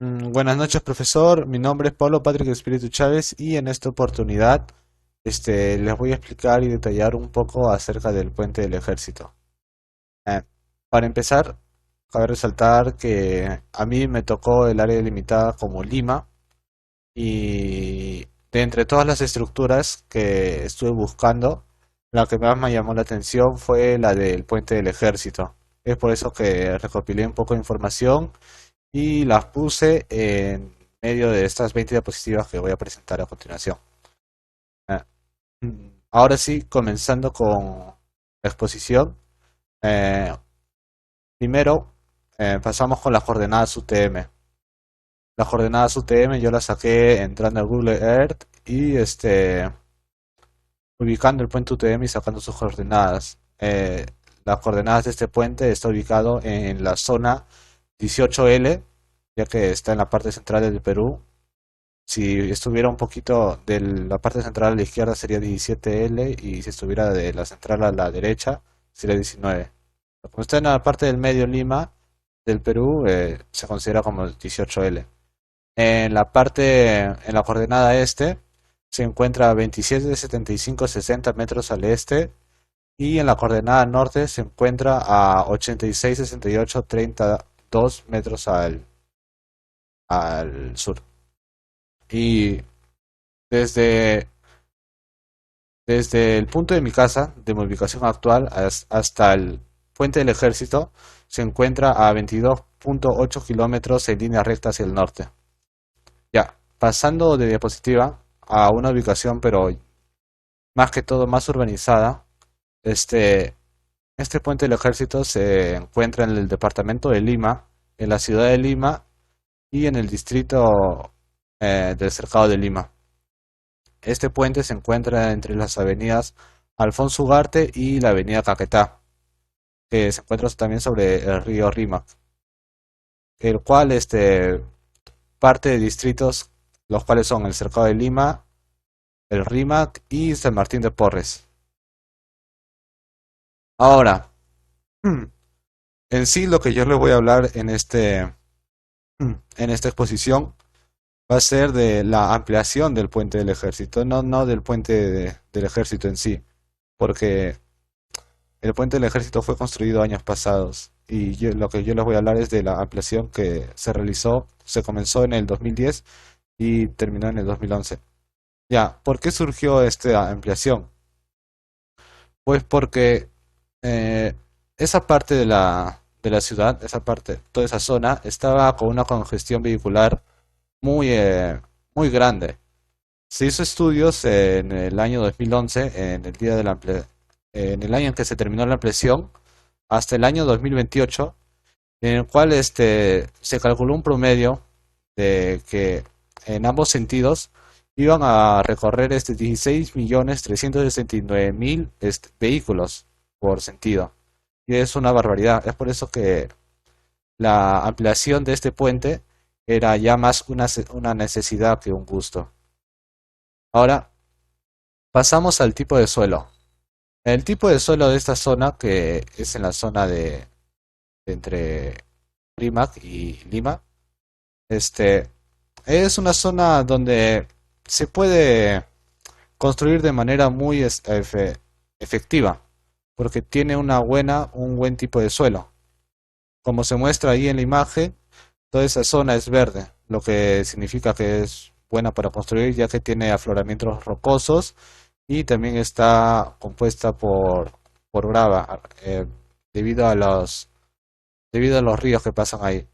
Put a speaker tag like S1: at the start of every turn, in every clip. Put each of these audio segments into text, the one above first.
S1: Buenas noches, profesor. Mi nombre es Pablo Patrick Espíritu Chávez y en esta oportunidad les voy a explicar y detallar un poco acerca del puente del ejército. Eh, para empezar, cabe resaltar que a mí me tocó el área delimitada como Lima y de entre todas las estructuras que estuve buscando, la que más me llamó la atención fue la del puente del ejército. Es por eso que recopilé un poco de información y las puse en medio de estas 20 diapositivas que voy a presentar a continuación. Ah, Ahora sí, comenzando con la exposición. eh, Primero, pasamos con las coordenadas UTM. Las coordenadas UTM yo las saqué entrando a Google Earth y ubicando el puente UTM y sacando sus coordenadas. Las coordenadas de este puente está ubicado en la zona 18L, ya que está en la parte central del Perú. Si estuviera un poquito de la parte central a la izquierda sería 17L y si estuviera de la central a la derecha sería 19. Como está en la parte del medio Lima del Perú, se considera como 18L. En la coordenada este se encuentra a 27,75,60 metros al este y en la coordenada norte se encuentra a 86,68,32 metros al sur. Y desde Desde el punto de mi casa, de mi ubicación actual, hasta el puente del ejército, se encuentra a 22,8 kilómetros en línea recta hacia el norte. Ya, pasando de diapositiva a una ubicación, pero más que todo más urbanizada, este, este puente del ejército se encuentra en el departamento de Lima, en la ciudad de Lima y en el distrito del cercado de Lima. Este puente se encuentra entre las avenidas Alfonso Ugarte y la avenida Caquetá, que se encuentra también sobre el río Rímac, el cual parte de distritos, los cuales son el Cercado de Lima, el Rímac y San Martín de Porres. Ahora, en sí lo que yo les voy a hablar en esta exposición va a ser de la ampliación del puente del ejército, no del del ejército en sí, porque el puente del ejército fue construido años pasados y lo que yo les voy a hablar es de la ampliación que se realizó, se comenzó en el 2010 y terminó en el 2011. Ya, ¿por qué surgió esta ampliación? Pues porque eh, esa parte de de la ciudad, esa parte, toda esa zona, estaba con una congestión vehicular muy grande. Se hizo estudios en el año 2011, en el día de en el año en que se terminó la ampliación, hasta el año 2028, en el cual se calculó un promedio de que en ambos sentidos iban a recorrer 16.369.000 vehículos por sentido. Y es una barbaridad. Es por eso que la ampliación de este puente era ya más una necesidad que un gusto. Ahora pasamos al tipo de suelo. El tipo de suelo de esta zona, que es en la zona de entre Rímac y Lima, este, es una zona donde se puede construir de manera efectiva, porque tiene un buen tipo de suelo. Como se muestra ahí en la imagen, toda esa zona es verde, lo que significa que es buena para construir, ya que tiene afloramientos rocosos y también está compuesta por grava, debido a debido a los ríos que pasan ahí.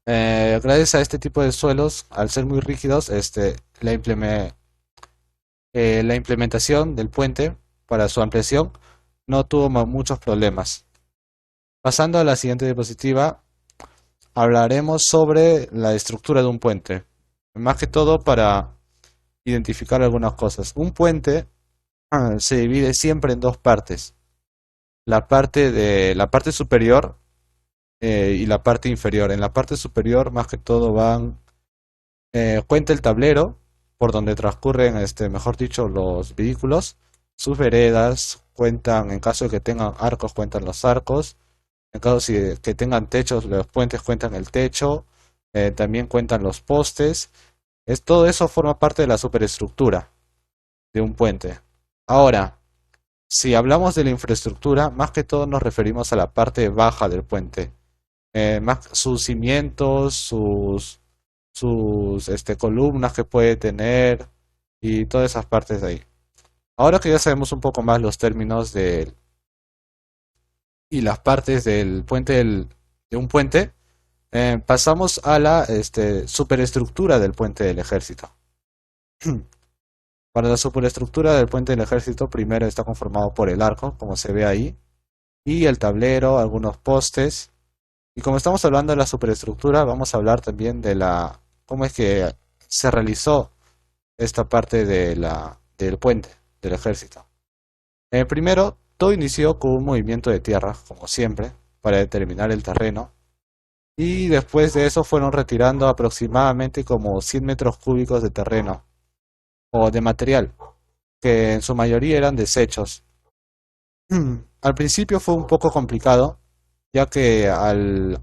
S1: Gracias a este tipo de suelos, al ser muy rígidos, la implementación del puente para su ampliación no tuvo muchos problemas. Pasando a la siguiente diapositiva, hablaremos sobre la estructura de un puente, más que todo para identificar algunas cosas. Un puente se divide siempre en dos partes, la parte superior y la parte inferior. En la parte superior, más que todo, cuenta el tablero por donde transcurren, mejor dicho, los vehículos, sus veredas, cuentan, en caso de que tengan arcos, cuentan los arcos, en caso de que tengan techos, los puentes cuentan el techo, también cuentan los postes. Todo eso forma parte de la superestructura de un puente. Ahora, si hablamos de la infraestructura, más que todo nos referimos a la parte baja del puente. Más sus cimientos, sus columnas que puede tener y todas esas partes de ahí. Ahora que ya sabemos un poco más los términos y las partes del puente de un puente, pasamos a la superestructura del puente del ejército. Para la superestructura del puente del ejército, primero está conformado por el arco, como se ve ahí, y el tablero, algunos postes. Y como estamos hablando de la superestructura, vamos a hablar también de cómo es que se realizó esta parte del puente del ejército. Primero, todo inició con un movimiento de tierra, como siempre, para determinar el terreno. Y después de eso fueron retirando aproximadamente como 100 metros cúbicos de terreno o de material, que en su mayoría eran desechos. Al principio fue un poco complicado, ya que al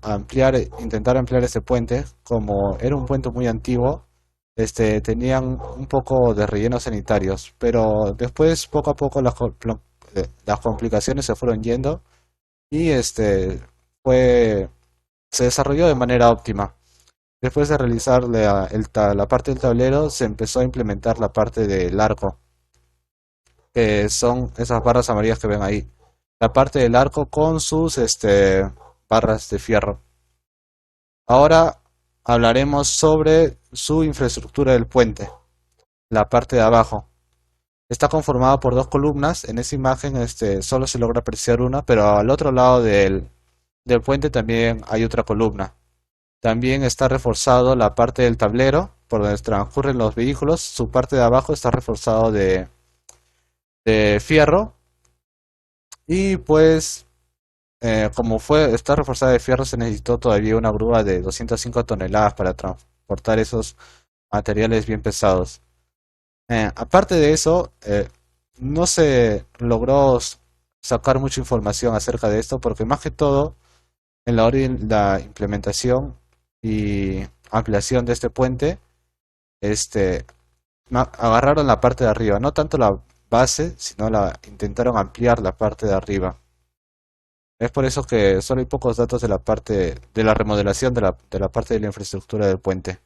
S1: intentar ampliar ese puente, como era un puente muy antiguo, tenían un poco de rellenos sanitarios, pero después poco a poco las complicaciones se fueron yendo y fue, se desarrolló de manera óptima. Después de realizar la parte del tablero, se empezó a implementar la parte del arco, que son esas barras amarillas que ven ahí. La parte del arco con sus barras de fierro. Ahora hablaremos sobre su infraestructura del puente, la parte de abajo. Está conformada por dos columnas. En esa imagen solo se logra apreciar una, pero al otro lado del puente también hay otra columna. También está reforzado la parte del tablero por donde transcurren los vehículos. Su parte de abajo está reforzado de fierro. Y pues, como está reforzada de fierro, se necesitó todavía una grúa de 205 toneladas para transportar esos materiales bien pesados. Aparte de eso, no se logró sacar mucha información acerca de esto porque más que todo en la implementación y ampliación de este puente, este, agarraron la parte de arriba, no tanto la base, sino intentaron ampliar la parte de arriba. Es por eso que solo hay pocos datos de la parte de la remodelación de la parte de la infraestructura del puente.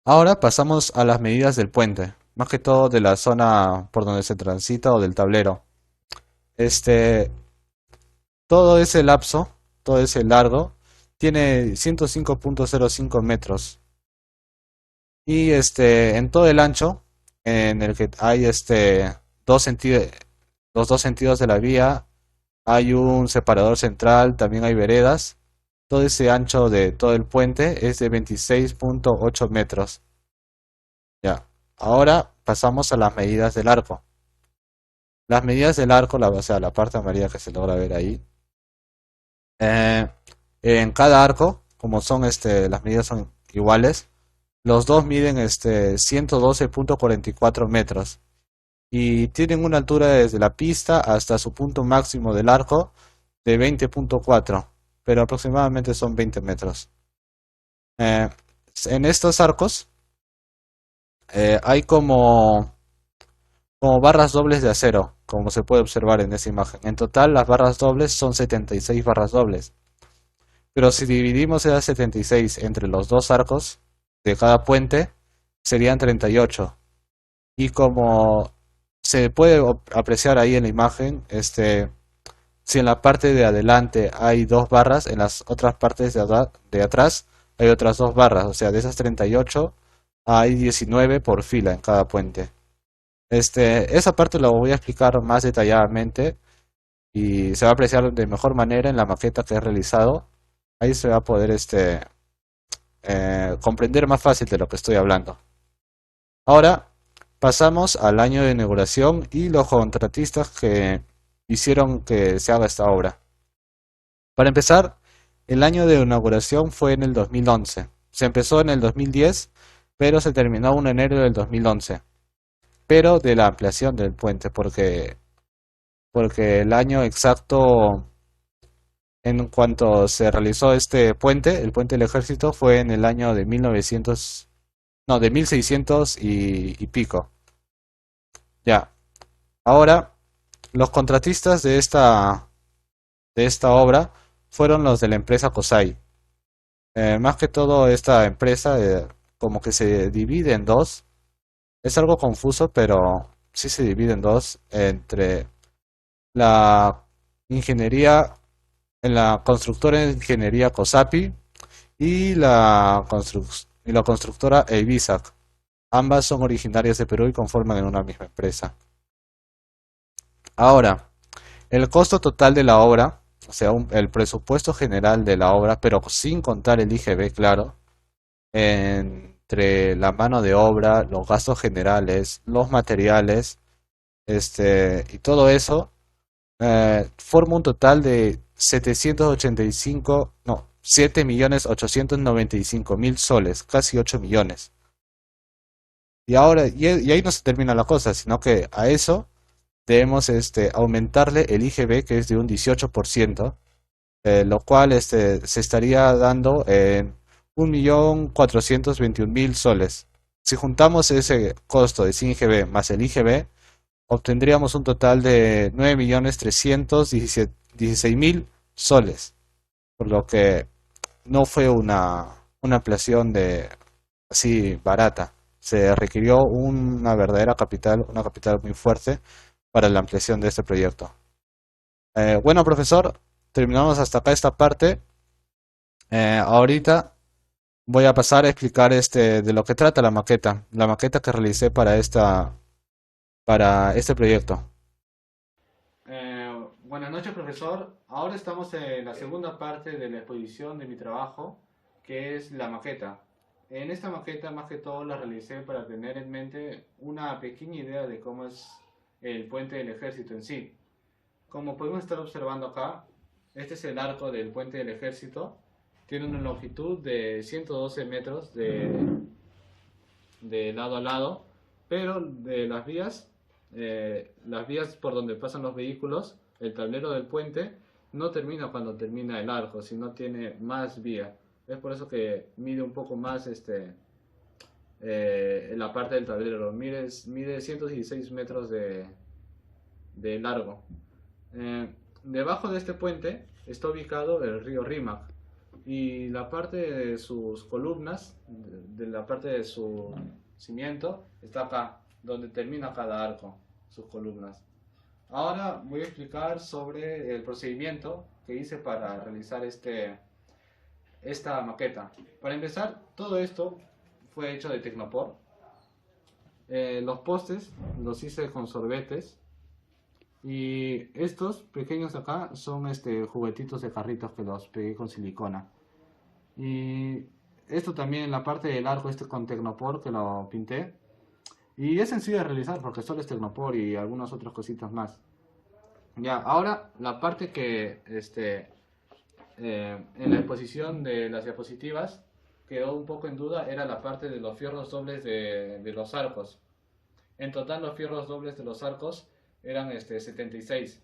S1: Ahora pasamos a las medidas del puente, más que todo de la zona por donde se transita o del tablero. Este, todo ese lapso, todo ese largo, tiene 105.05 metros. Y en todo el ancho, en el que hay dos sentidos, los dos sentidos de la vía, hay un separador central, también hay veredas. Todo ese ancho de todo el puente es de 26.8 metros. Ya. Ahora pasamos a las medidas del arco. Las medidas del arco, o sea, la parte amarilla que se logra ver ahí. eh, en cada arco, como son las medidas son iguales, los dos miden 112.44 metros y tienen una altura desde la pista hasta su punto máximo del arco de 20.4, pero aproximadamente son 20 metros. Eh, en estos arcos hay como barras dobles de acero, como se puede observar en esa imagen. En total, las barras dobles son 76 barras dobles. Pero si dividimos esas 76 entre los dos arcos de cada puente, serían 38. Y como se puede apreciar ahí en la imagen, si en la parte de adelante hay dos barras, en las otras partes de atrás hay otras dos barras. O sea, de esas 38 hay 19 por fila en cada puente. Esa parte la voy a explicar más detalladamente y se va a apreciar de mejor manera en la maqueta que he realizado. Ahí se va a poder comprender más fácil de lo que estoy hablando. Ahora pasamos al año de inauguración y los contratistas que hicieron que se haga esta obra. Para empezar, el año de inauguración fue en el 2011. Se empezó en el 2010, pero se terminó en enero del 2011. Pero de la ampliación del puente, porque el año exacto En cuanto se realizó este puente, el puente del ejército fue en el año de 1900, no, de 1600 y pico. Ya, ahora los contratistas de esta obra fueron los de la empresa COSAI. Más que todo esta empresa como que se divide en dos. Es algo confuso, pero sí se divide en dos entre la ingeniería, en la constructora de ingeniería COSAPI y y la constructora EIBISAC. Ambas son originarias de Perú y conforman en una misma empresa. Ahora, el costo total de la obra, o sea, el presupuesto general de la obra, pero sin contar el IGB, claro, entre la mano de obra, los gastos generales, los materiales, y todo eso, forma un total de 785, no, 7.895.000 soles, casi 8 millones. Y ahora, y ahí no se termina la cosa, sino que a eso debemos aumentarle el IGB, que es de un 18%, lo cual se estaría dando en 1.421.000 soles. Si juntamos ese costo de sin IGB más el IGB, obtendríamos un total de 9.316.000 soles, por lo que no fue una ampliación de así barata. Se requirió una verdadera capital, una capital muy fuerte para la ampliación de este proyecto. Bueno, profesor, terminamos hasta acá esta parte. Ahorita voy a pasar a explicar de lo que trata la maqueta que realicé para este proyecto. Buenas noches, profesor. Ahora estamos en la segunda parte de la exposición de mi trabajo, que es la maqueta. En esta maqueta, más que todo, la realicé para tener en mente una pequeña idea de cómo es el puente del ejército en sí. Como podemos estar observando acá, este es el arco del puente del ejército. Tiene una longitud de 112 metros de lado a lado, pero de las vías por donde pasan los vehículos, el tablero del puente no termina cuando termina el arco, sino tiene más vía. Es por eso que mide un poco más la parte del tablero. Mide 116 metros de largo. Debajo de este puente está ubicado el río Rímac y la parte de sus columnas, de la parte de su cimiento, está acá, donde termina cada arco, sus columnas. Ahora voy a explicar sobre el procedimiento que hice para realizar esta maqueta. Para empezar, todo esto fue hecho de Tecnopor. Los postes los hice con sorbetes. Y estos pequeños acá son juguetitos de carritos que los pegué con silicona. Y esto también, la parte del arco con Tecnopor que lo pinté. Y es sencillo de realizar porque solo es Tecnopor y algunas otras cositas más. Ya, ahora la parte que en la exposición de las diapositivas quedó un poco en duda era la parte de los fierros dobles de los arcos. En total los fierros dobles de los arcos eran 76.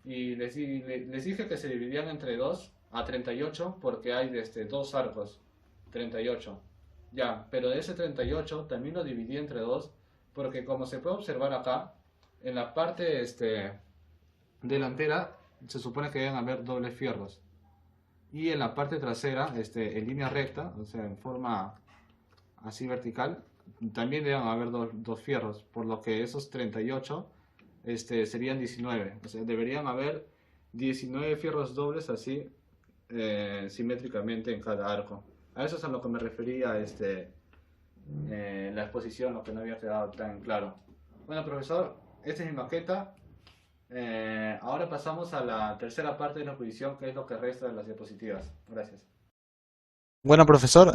S1: Y les dije que se dividían entre 2 a 38 porque hay dos arcos, 38. Ya, pero de ese 38 también lo dividí entre 2 porque como se puede observar acá, en la parte delantera se supone que deben haber dobles fierros. Y en la parte trasera, en línea recta, o sea, en forma así vertical, también deben haber dos fierros, por lo que esos 38 serían 19. O sea, deberían haber 19 fierros dobles así simétricamente en cada arco. A eso es a lo que me refería la exposición, lo que no había quedado tan claro. Bueno, profesor, esta es mi maqueta. Ahora pasamos a la tercera parte de la exposición, que es lo que resta de las diapositivas. Gracias. Bueno, profesor,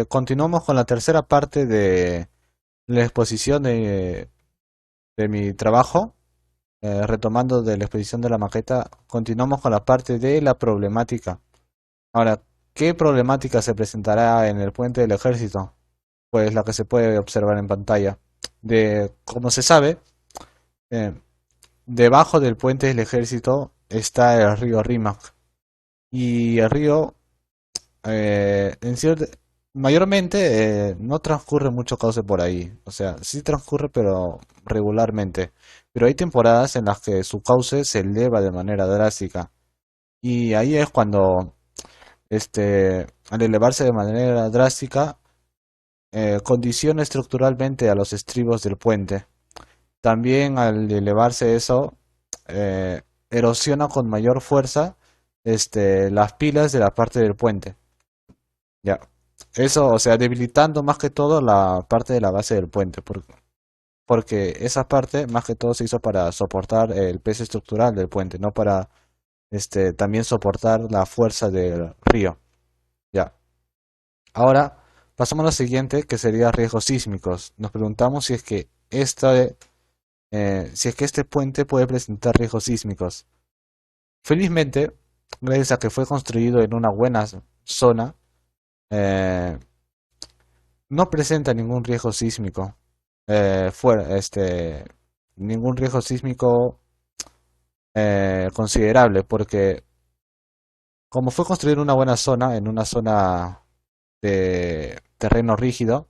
S1: continuamos con la tercera parte de la exposición de mi trabajo. Retomando de la exposición de la maqueta, continuamos con la parte de la problemática. Ahora, ¿qué problemática se presentará en el puente del ejército? Pues la que se puede observar en pantalla. Como se sabe, eh, debajo del puente del ejército está el río Rímac. y el río en cierto, mayormente no transcurre mucho cauce por ahí, o sea, sí transcurre pero regularmente, pero hay temporadas en las que su cauce se eleva de manera drástica y ahí es cuando al elevarse de manera drástica condiciona estructuralmente a los estribos del puente. También al elevarse eso, eh, erosiona con mayor fuerza las pilas de la parte del puente. Ya. Eso, o sea, debilitando más que todo la parte de la base del puente, porque esa parte más que todo se hizo para soportar el peso estructural del puente, no para también soportar la fuerza del río. Ya. Ahora pasamos a lo siguiente, que sería riesgos sísmicos. Nos preguntamos si es que este puente puede presentar riesgos sísmicos. Felizmente, gracias a que fue construido en una buena zona, eh, no presenta ningún riesgo sísmico. Fuera, ningún riesgo sísmico considerable, porque como fue construido en una buena zona, en una zona de terreno rígido,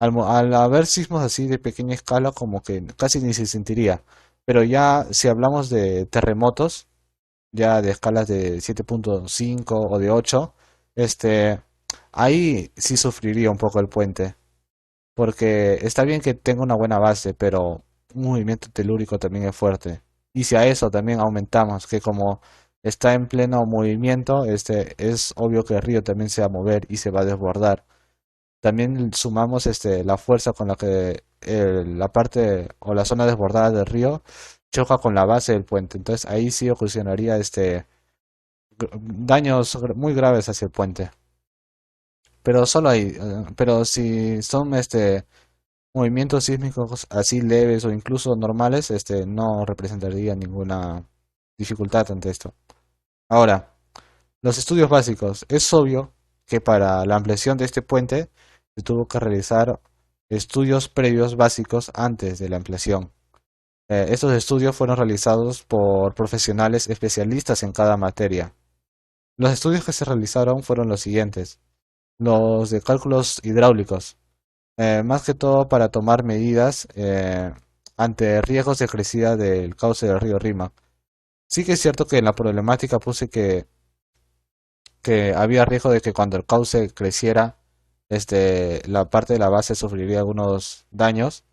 S1: al haber sismos así de pequeña escala, como que casi ni se sentiría. Pero ya si hablamos de terremotos, ya de escalas de 7.5 o de 8, ahí sí sufriría un poco el puente. Porque está bien que tenga una buena base, pero un movimiento telúrico también es fuerte. Y si a eso también aumentamos que como está en pleno movimiento, es obvio que el río también se va a mover y se va a desbordar. También sumamos la fuerza con la que la parte o la zona desbordada del río choca con la base del puente. Entonces ahí sí ocasionaría daños muy graves hacia el puente. Pero solo ahí, pero si son movimientos sísmicos así leves o incluso normales, no representaría ninguna dificultad ante esto. Ahora, los estudios básicos. Es obvio que para la ampliación de este puente se tuvo que realizar estudios previos básicos antes de la ampliación. Estos estudios fueron realizados por profesionales especialistas en cada materia. Los estudios que se realizaron fueron los siguientes: los de cálculos hidráulicos, más que todo para tomar medidas ante riesgos de crecida del cauce del río Rima. Sí que es cierto que en la problemática puse que había riesgo de que cuando el cauce creciera, la parte de la base sufriría algunos daños.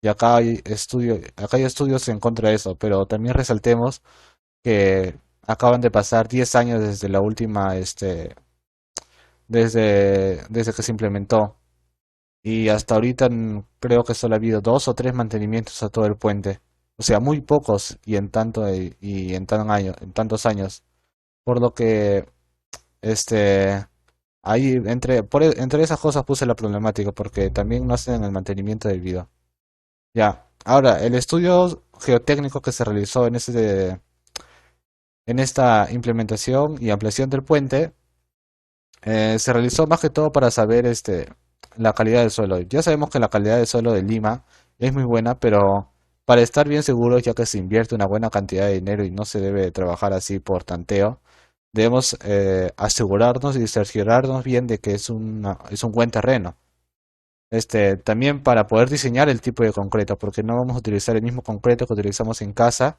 S1: Y acá hay estudios en contra de eso, pero también resaltemos que acaban de pasar 10 años desde la última, desde que se implementó. Y hasta ahorita creo que solo ha habido dos o tres mantenimientos a todo el puente. O sea, muy pocos y en tantos años. Por lo que ahí entre esas cosas puse la problemática porque también no hacen el mantenimiento debido. Ya. Ahora, el estudio geotécnico que se realizó en esta implementación y ampliación del puente se realizó más que todo para saber la calidad del suelo. Ya sabemos que la calidad del suelo de Lima es muy buena, pero para estar bien seguros, ya que se invierte una buena cantidad de dinero y no se debe trabajar así por tanteo, debemos asegurarnos y cerciorarnos bien de que es un buen terreno. También para poder diseñar el tipo de concreto, porque no vamos a utilizar el mismo concreto que utilizamos en casa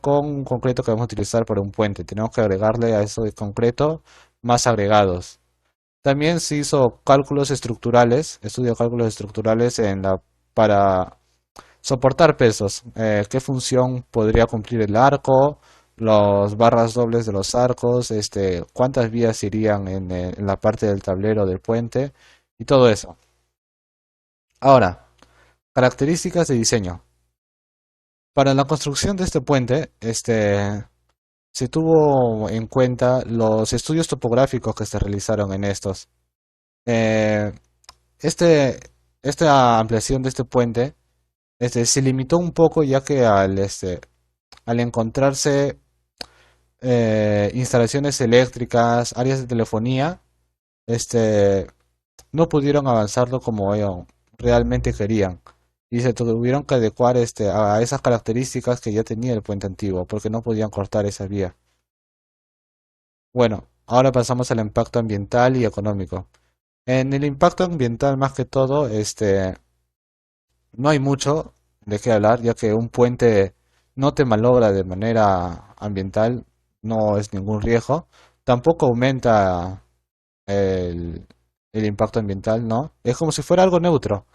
S1: con un concreto que vamos a utilizar para un puente. Tenemos que agregarle a eso de concreto más agregados. También se hizo cálculos estructurales, estudio de cálculos estructurales para soportar pesos. ¿Qué función podría cumplir el arco? Las barras dobles de los arcos, cuántas vías irían en la parte del tablero del puente y todo eso. Ahora, características de diseño. Para la construcción de este puente, se tuvo en cuenta los estudios topográficos que se realizaron en estos. Eh, este, esta ampliación de este puente, se limitó un poco ya que al encontrarse instalaciones eléctricas, áreas de telefonía, este, no pudieron avanzarlo como ellos realmente querían. Y se tuvieron que adecuar a esas características que ya tenía el puente antiguo, porque no podían cortar esa vía. Bueno, ahora pasamos al impacto ambiental y económico. En el impacto ambiental, más que todo, no hay mucho de qué hablar, ya que un puente no te malogra de manera ambiental, no es ningún riesgo. Tampoco aumenta el, el impacto ambiental, ¿no? Es como si fuera algo neutro.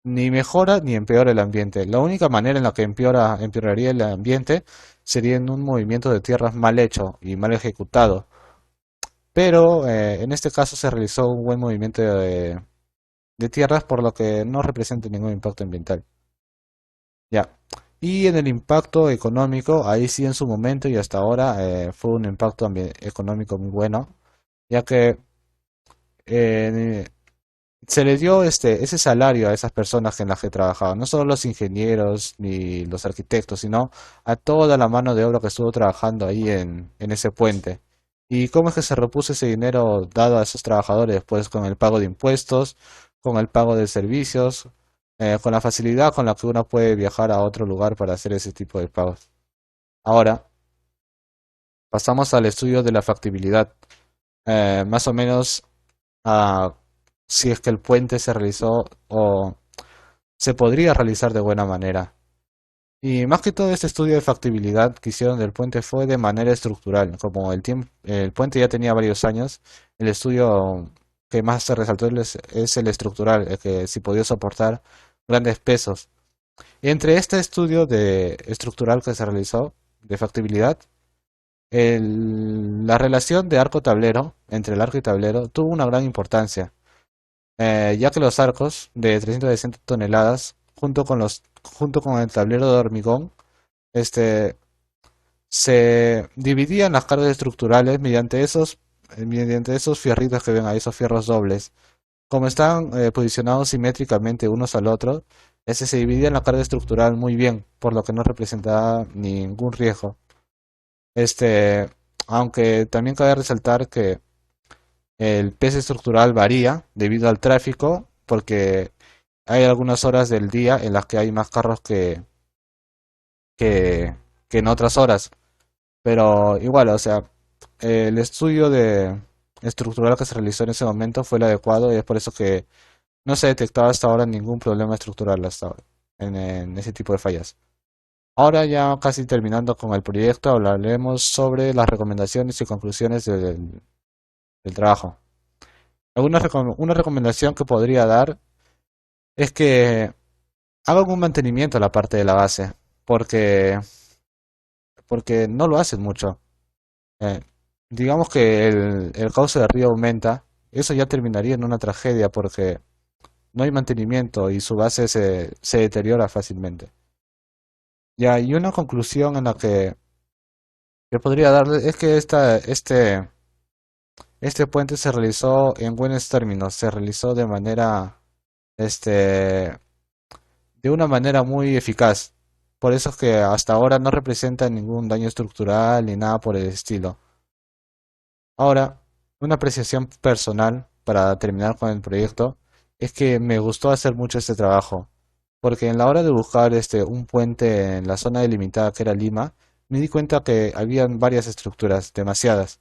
S1: Ni mejora ni empeora el ambiente. La única manera en la que empeoraría el ambiente sería en un movimiento de tierras mal hecho y mal ejecutado. Pero en este caso se realizó un buen movimiento de tierras, por lo que no representa ningún impacto ambiental. Ya. Y en el impacto económico, ahí sí en su momento y hasta ahora fue un impacto económico muy bueno, ya que eh, se le dio ese salario a esas personas en las que trabajaban, no solo los ingenieros ni los arquitectos, sino a toda la mano de obra que estuvo trabajando ahí en ese puente. ¿Y cómo es que se repuso ese dinero dado a esos trabajadores? Pues con el pago de impuestos, con el pago de servicios, con la facilidad con la que uno puede viajar a otro lugar para hacer ese tipo de pagos. Ahora, pasamos al estudio de la factibilidad. Más o menos a si es que el puente se realizó o se podría realizar de buena manera. Y más que todo este estudio de factibilidad que hicieron del puente fue de manera estructural. Como el puente ya tenía varios años, el estudio que más se resaltó es el estructural, el que si podía soportar grandes pesos. Entre este estudio de estructural que se realizó de factibilidad, la relación de arco-tablero entre el arco y tablero tuvo una gran importancia, ya que los arcos de 360 toneladas, junto con el tablero de hormigón, este, se dividían las cargas estructurales mediante esos fierritos que ven ahí, esos fierros dobles. Como están posicionados simétricamente unos al otro, se dividía la carga estructural muy bien, por lo que no representaba ningún riesgo. Este, Aunque también cabe resaltar que el peso estructural varía debido al tráfico, porque hay algunas horas del día en las que hay más carros que, que en otras horas. Pero igual, o sea, el estudio de estructural que se realizó en ese momento fue el adecuado y es por eso que no se detectaba hasta ahora ningún problema estructural hasta ahora en ese tipo de fallas. Ahora ya casi terminando con el proyecto, hablaremos sobre las recomendaciones y conclusiones del trabajo. Una recomendación que podría dar es que hagan un mantenimiento a la parte de la base, porque, porque no lo hacen mucho. Eh, digamos que el cauce del río aumenta, eso ya terminaría en una tragedia porque no hay mantenimiento y su base se deteriora fácilmente. Ya, y una conclusión en la que podría darle es que este puente se realizó en buenos términos, se realizó este, de una manera muy eficaz. Por eso es que hasta ahora no representa ningún daño estructural ni nada por el estilo. Ahora, una apreciación personal para terminar con el proyecto es que me gustó hacer mucho este trabajo, porque en la hora de buscar un puente en la zona delimitada que era Lima, me di cuenta que habían varias estructuras, demasiadas,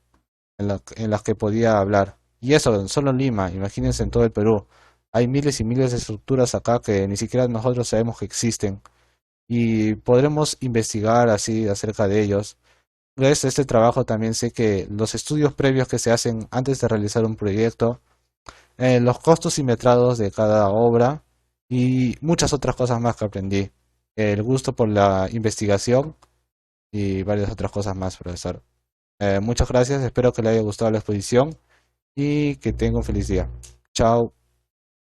S1: en las que podía hablar. Y eso, solo en Lima, imagínense en todo el Perú. Hay miles y miles de estructuras acá que ni siquiera nosotros sabemos que existen y podremos investigar así acerca de ellos. Gracias a este trabajo también sé que los estudios previos que se hacen antes de realizar un proyecto, los costos y metrados de cada obra y muchas otras cosas más que aprendí. El gusto por la investigación y varias otras cosas más, profesor. Muchas gracias, espero que le haya gustado la exposición y que tenga un feliz día. Chao.